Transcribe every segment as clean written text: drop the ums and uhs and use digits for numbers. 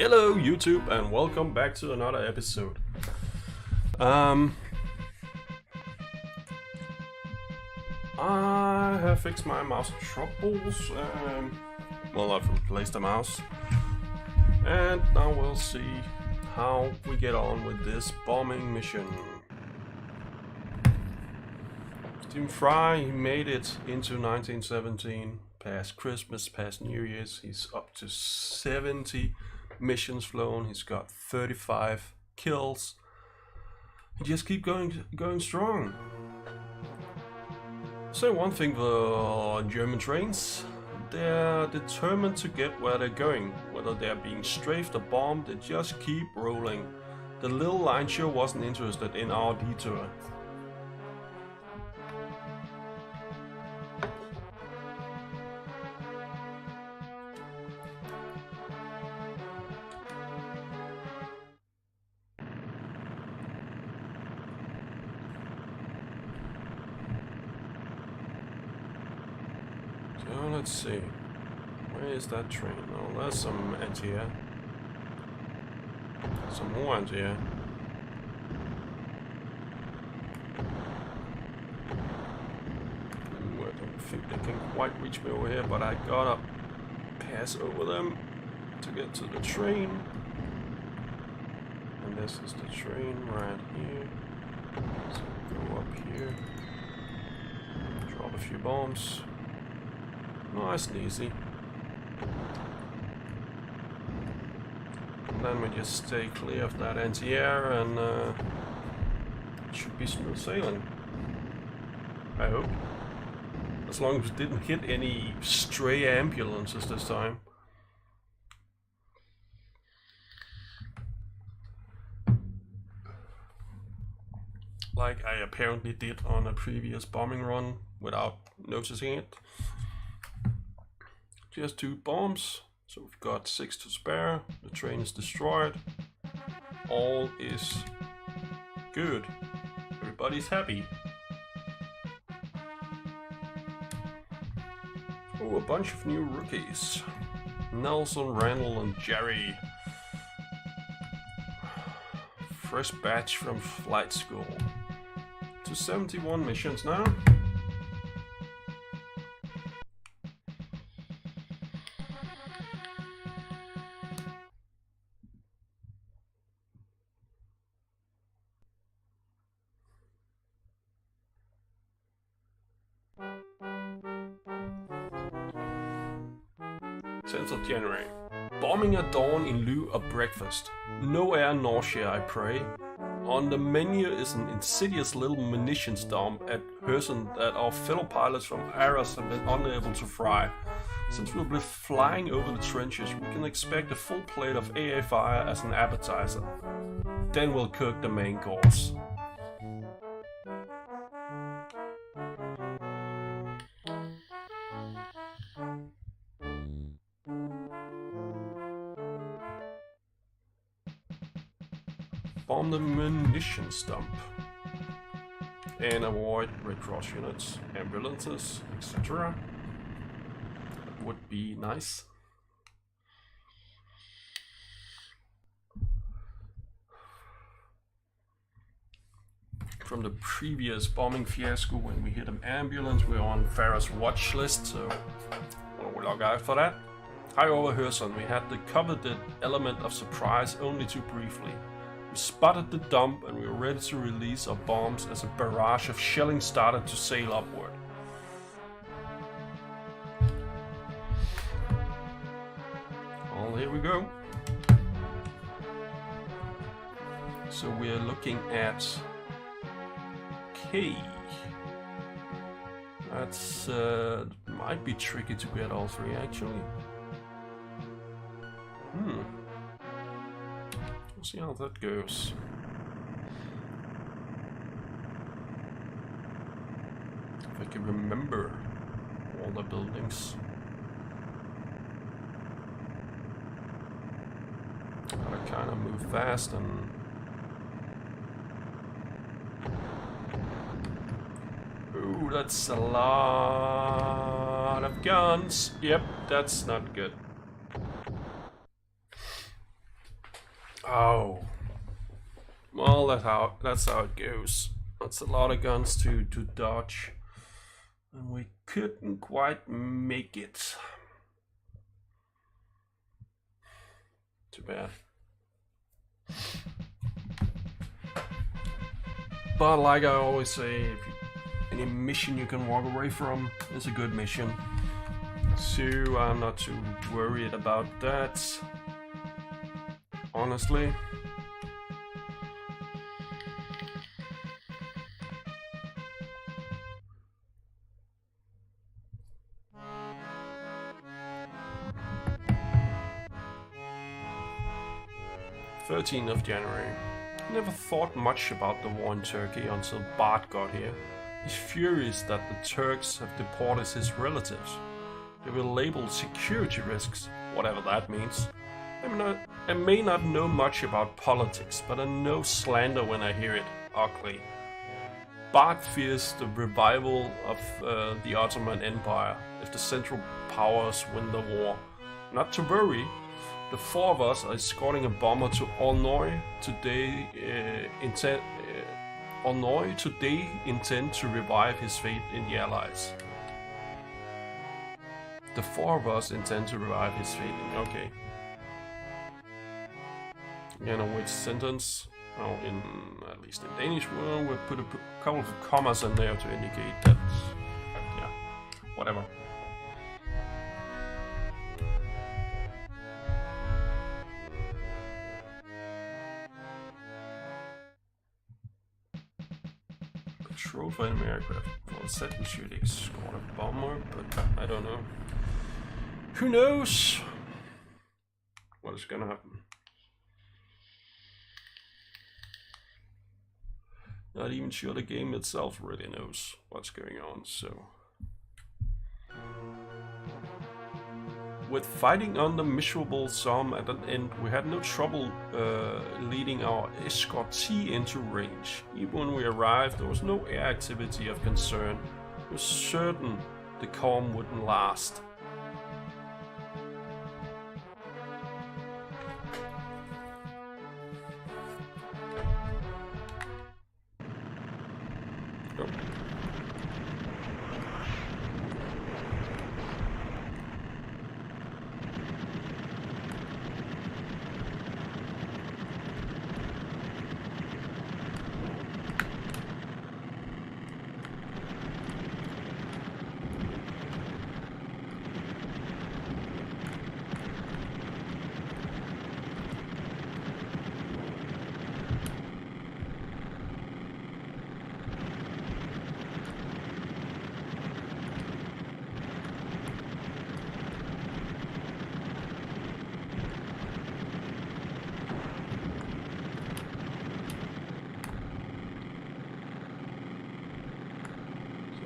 Hello YouTube and welcome back to another episode. I have fixed my mouse troubles well, I've replaced the mouse, and now we'll see how we get on with this bombing mission. Stephen Fry, he made it into 1917, past Christmas, past New Year's. He's up to 70 missions flown. He's got 35 kills. He just keep going strong. So one thing, the German trains, they're determined to get where they're going. Whether they're being strafed or bombed, they just keep rolling. The little line sure wasn't interested in our detour. So let's see, where is that train? Oh, there's some anti-air. Some more anti-air. I don't think they can quite reach me over here, but I gotta pass over them to get to the train. And this is the train right here. So go up here, drop a few bombs. Nice and easy. And then we just stay clear of that anti-air and it should be smooth sailing. I hope. As long as we didn't hit any stray ambulances this time. Like I apparently did on a previous bombing run without noticing it. Just 2 bombs, so we've got 6 to spare. The train is destroyed. All is good. Everybody's happy. Oh, a bunch of new rookies. Nelson, Randall, and Jerry. Fresh batch from flight school. To 71 missions now. of January. Bombing at dawn in lieu of breakfast. No air nausea, I pray. On the menu is an insidious little munitions dump at Herson that our fellow pilots from Aras have been unable to fry. Since we'll be flying over the trenches, we can expect a full plate of AA fire as an appetizer. Then we'll cook the main course. Bomb the munitions dump and avoid Red Cross units, ambulances, etc. That would be nice. From the previous bombing fiasco, when we hit an ambulance, we're on Farah's watch list, so we'll log out for that. High over Herson, we had the coveted element of surprise only too briefly. We spotted the dump and we were ready to release our bombs as a barrage of shelling started to sail upward. Well, here we go. So we are looking at K. That's might be tricky to get all three actually. We'll see how that goes. If I can remember all the buildings. Gotta kind of move fast and ooh, that's a lot of guns. Yep, that's not good. that's how it goes. That's a lot of guns to dodge. And we couldn't quite make it. Too bad. But like I always say, any mission you can walk away from is a good mission. So I'm not too worried about that. Honestly. January 13th. Never thought much about the war in Turkey until Bart got here. He's furious that the Turks have deported his relatives. They were labeled security risks, whatever that means. I may not know much about politics, but I know slander when I hear it. Ugly. Bart fears the revival of the Ottoman Empire if the Central Powers win the war. Not to worry. The four of us are escorting a bomber to Aulnoy today. Aulnoy today intend to revive his faith in the Allies. The four of us intend to revive his faith in. Okay. You know which sentence? Oh, in at least in Danish, we'll put a couple of commas in there to indicate that. Yeah, whatever. Control for enemy aircraft. Well, it said we should escort a bomber, but I don't know. Who knows what is gonna happen? Not even sure the game itself really knows what's going on, so. With fighting on the miserable Somme at an end, we had no trouble leading our escortee into range. Even when we arrived, there was no air activity of concern. We were certain the calm wouldn't last.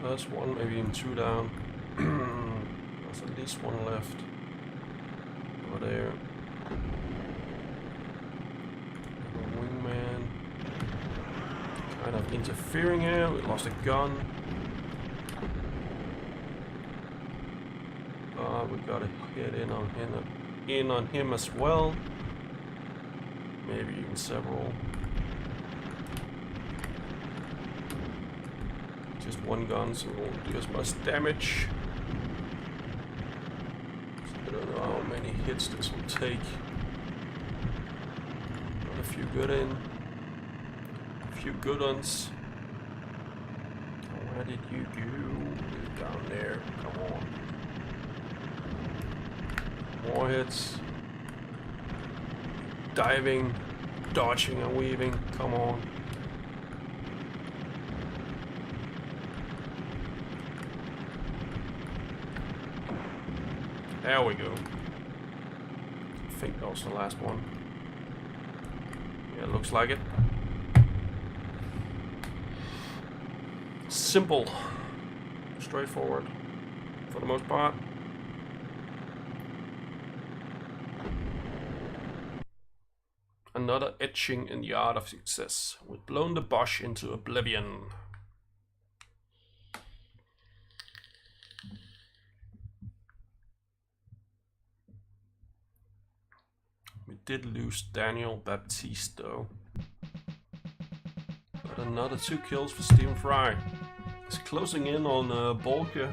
That's one, maybe even two down. There's at least one left. Over there. A wingman. Kind of interfering here. We lost a gun. We gotta hit in on him as well. Maybe even several. Just one gun, so it won't do as much damage. So I don't know how many hits this will take. Got a few good in. A few good ones. Where did you go? Down there. Come on. More hits. Diving, dodging and weaving. Come on. There we go. I think that was the last one. Yeah, looks like it. Simple. Straightforward. For the most part. Another etching in the art of success. We've blown the Bosch into oblivion. We did lose Daniel Baptiste though. another 2 kills for Stephen Fry. He's closing in on Bolger.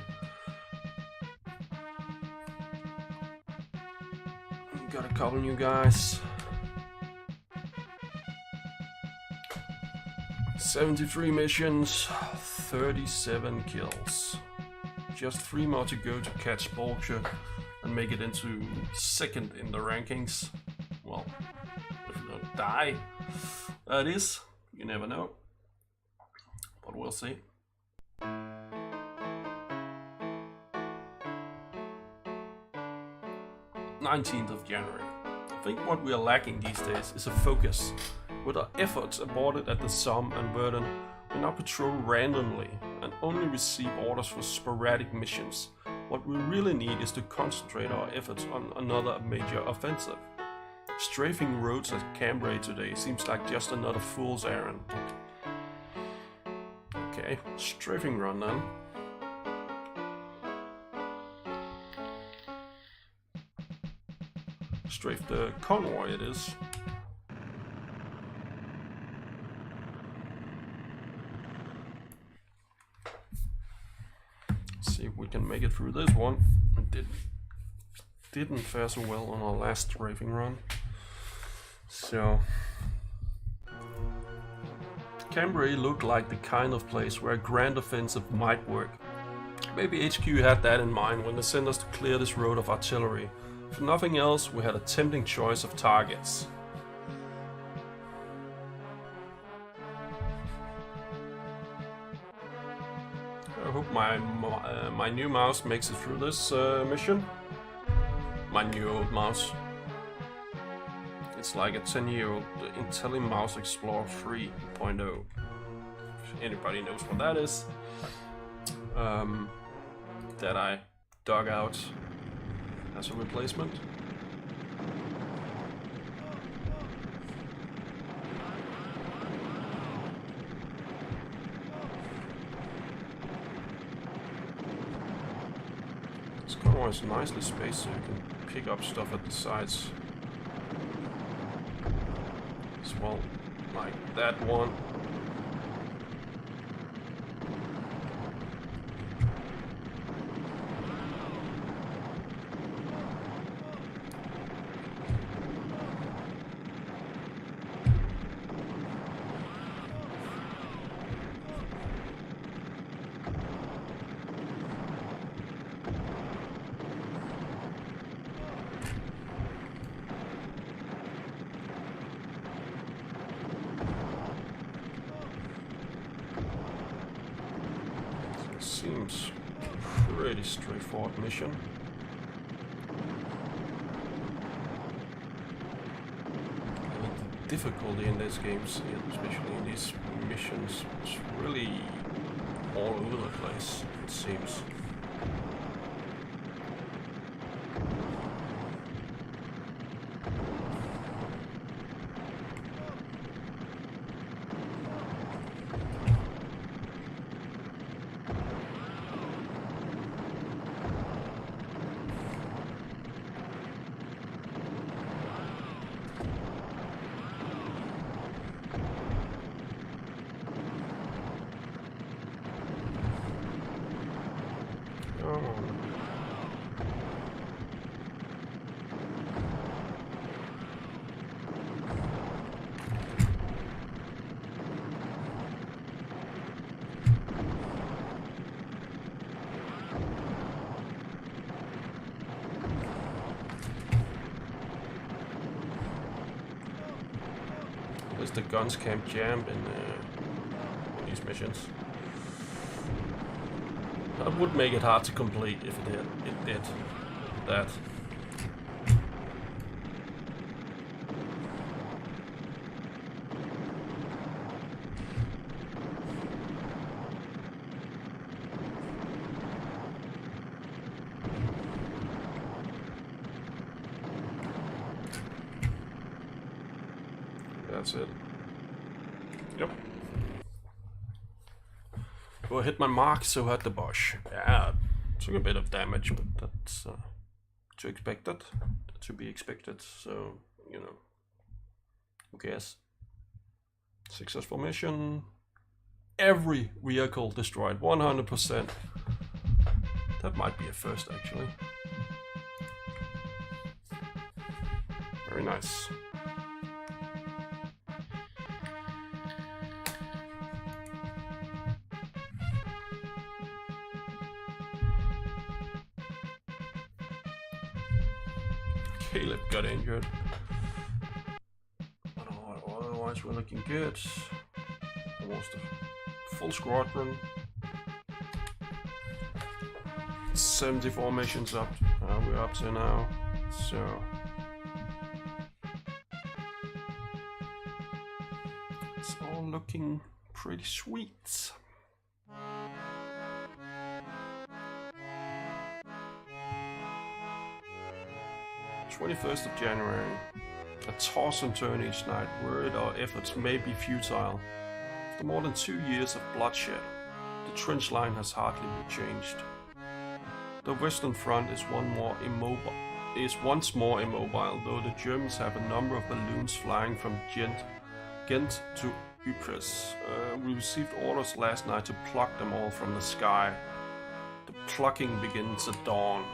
Got a couple new guys. 73 missions, 37 kills. Just 3 more to go to catch Bolger and make it into 2nd in the rankings. Well, if we don't die, that is, you never know. But we'll see. 19th of January. I think what we are lacking these days is a focus. With our efforts aborted at the Somme and Verdun, we now patrol randomly and only receive orders for sporadic missions. What we really need is to concentrate our efforts on another major offensive. Strafing roads at Cambrai today seems like just another fool's errand. Okay, strafing run then. Strafe the convoy it is. See if we can make it through this one. It didn't fare so well on our last strafing run. So Cambrai looked like the kind of place where a grand offensive might work. Maybe HQ had that in mind when they sent us to clear this road of artillery. If nothing else, we had a tempting choice of targets. I hope my new mouse makes it through this mission. My new old mouse. It's like a 10-year-old IntelliMouse Explorer 3.0. If anybody knows what that is. That I dug out as a replacement. This convoy is nicely spaced so you can pick up stuff at the sides as well, like that one. Seems pretty straightforward mission. The difficulty in these games, especially in these missions, is really all over the place, it seems. The guns can't jam in these missions. That would make it hard to complete if it did that. That's it. Yep. Oh, I hit my mark, so hurt the Bosch. Yeah, took a bit of damage, but that's to be expected. So, you know, who cares? Successful mission. Every vehicle destroyed, 100%. That might be a first, actually. Very nice. Caleb got injured. Otherwise, we're looking good. Almost a full squadron. 74 missions up. We're up to now. So it's all looking pretty sweet. 21st of January. A toss and turn each night, worried our efforts may be futile. After more than 2 years of bloodshed, the trench line has hardly been changed. The Western Front is once more immobile, though the Germans have a number of balloons flying from Ghent to Ypres. We received orders last night to pluck them all from the sky. The plucking begins at dawn.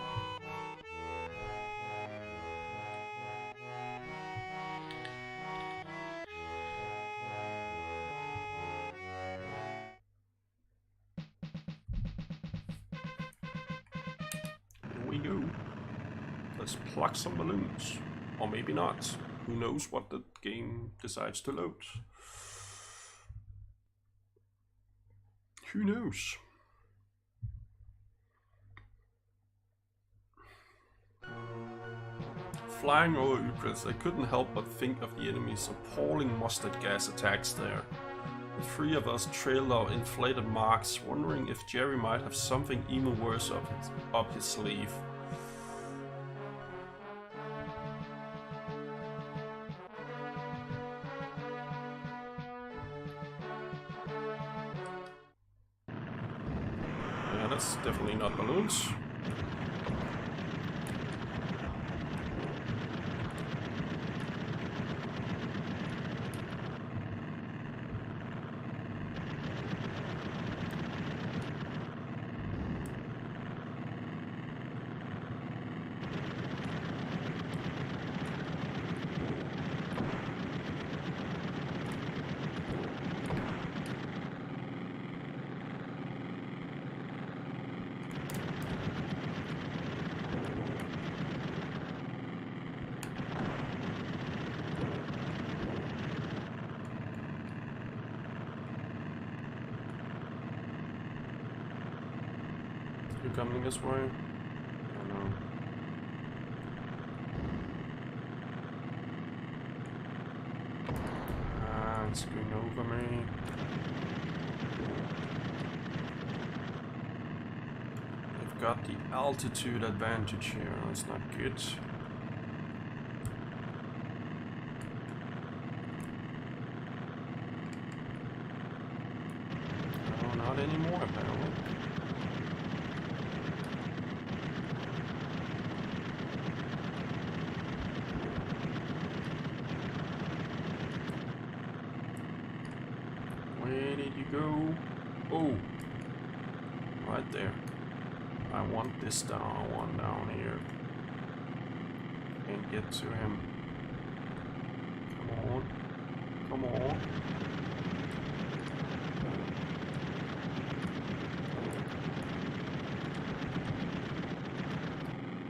Pluck some balloons, or maybe not. Who knows what the game decides to load? Who knows? Flying over Ypres, I couldn't help but think of the enemy's appalling mustard gas attacks there. The three of us trailed our inflated marks, wondering if Jerry might have something even worse up his sleeve. That's definitely not balloons. You coming this way? I don't know. It's going over me. They've got the altitude advantage here. That's not good. No, not anymore apparently. Where did you go? Oh, right there. I want this one down here. Can't get to him. Come on. Come on.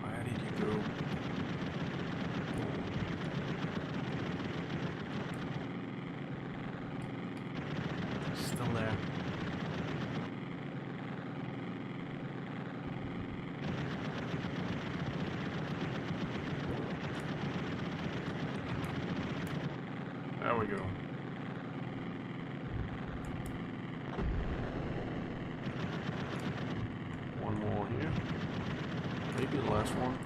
Where did you go? Still there. There we go. One more here. Maybe the last one.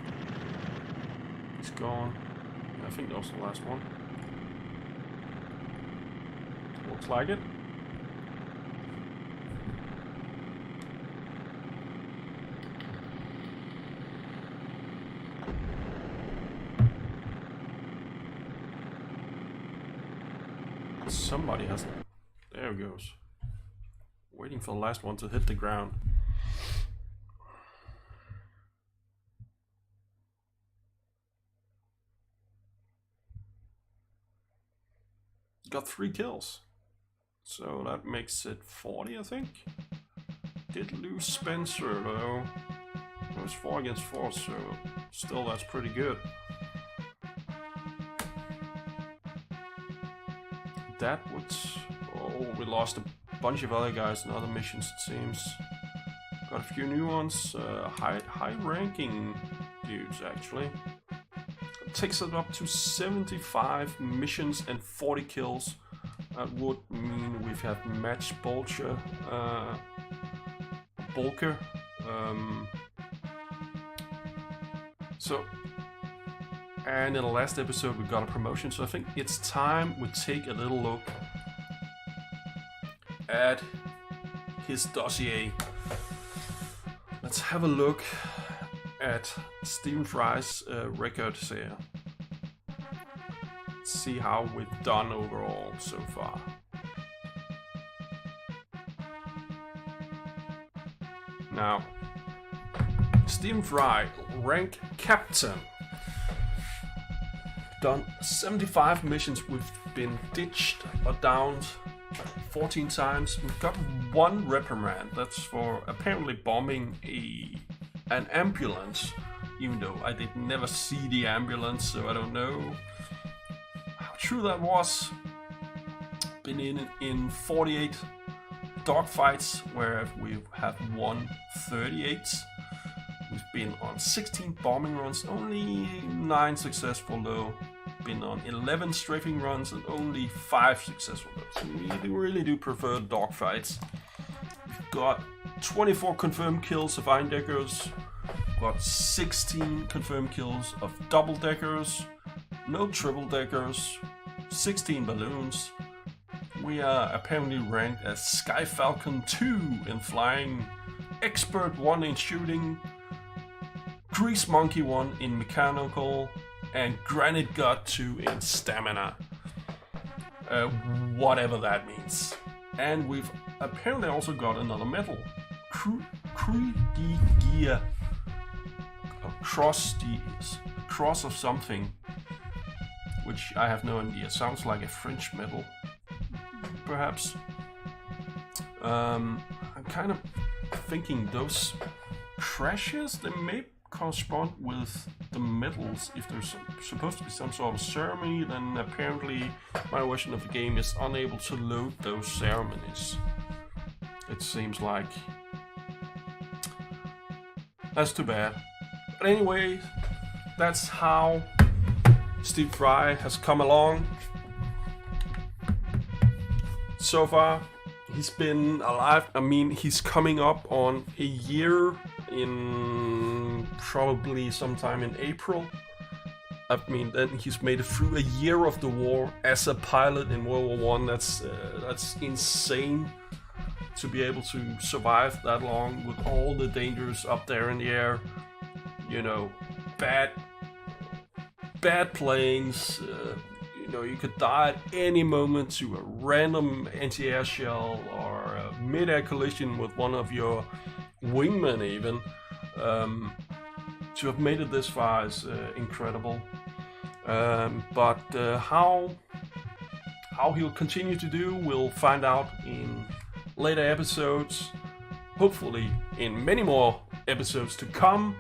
He's gone. Yeah, I think that was the last one. Looks like it. Somebody has it. There it goes. Waiting for the last one to hit the ground. Got 3 kills. So that makes it 40, I think. Did lose Spencer though. It was 4 against 4, so still that's pretty good. That would... Oh, we lost a bunch of other guys in other missions, it seems. Got a few new ones. High-ranking dudes, actually. It takes it up to 75 missions and 40 kills. That would mean we've had Match Bolcher, Bolker. And in the last episode we got a promotion, so I think it's time we take a little look at his dossier. Let's have a look at Stephen Fry's records here. See how we've done overall so far. Now, Stephen Fry, rank captain. Done 75 missions. We've been ditched or downed 14 times. We've got 1 reprimand. That's for apparently bombing an ambulance, even though I did never see the ambulance, so I don't know how true that was. Been in 48 dogfights, where we have won 38. We've been on 16 bombing runs, only 9 successful though. Been on 11 strafing runs and only 5 successful though. So we really do prefer dogfights. We've got 24 confirmed kills of Eindeckers. Got 16 confirmed kills of double-deckers. No triple-deckers. 16 balloons. We are apparently ranked as Sky Falcon 2 in flying, Expert 1 in shooting, Grease Monkey 1 in mechanical, and Granite God 2 in stamina. Whatever that means. And we've apparently also got another medal. Gear. Cross of something, which I have no idea. Sounds like a French medal, perhaps. I'm kind of thinking those crashes, they may correspond with the medals. If there's supposed to be some sort of ceremony, then apparently my version of the game is unable to load those ceremonies. It seems like. That's too bad. But anyway, that's how Steve Fry has come along. So far, he's been alive. I mean, he's coming up on a year in probably sometime in April. I mean, then he's made it through a year of the war as a pilot in World War I. That's insane to be able to survive that long with all the dangers up there in the air. You know, bad planes. You know, you could die at any moment to a random anti-air shell or a mid-air collision with one of your wingmen even. To have made it this far is incredible. But how he'll continue to do, we'll find out in later episodes. Hopefully in many more episodes to come.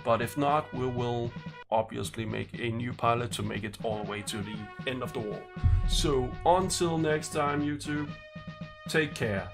But if not, we will obviously make a new pilot to make it all the way to the end of the war. So until next time, YouTube, take care.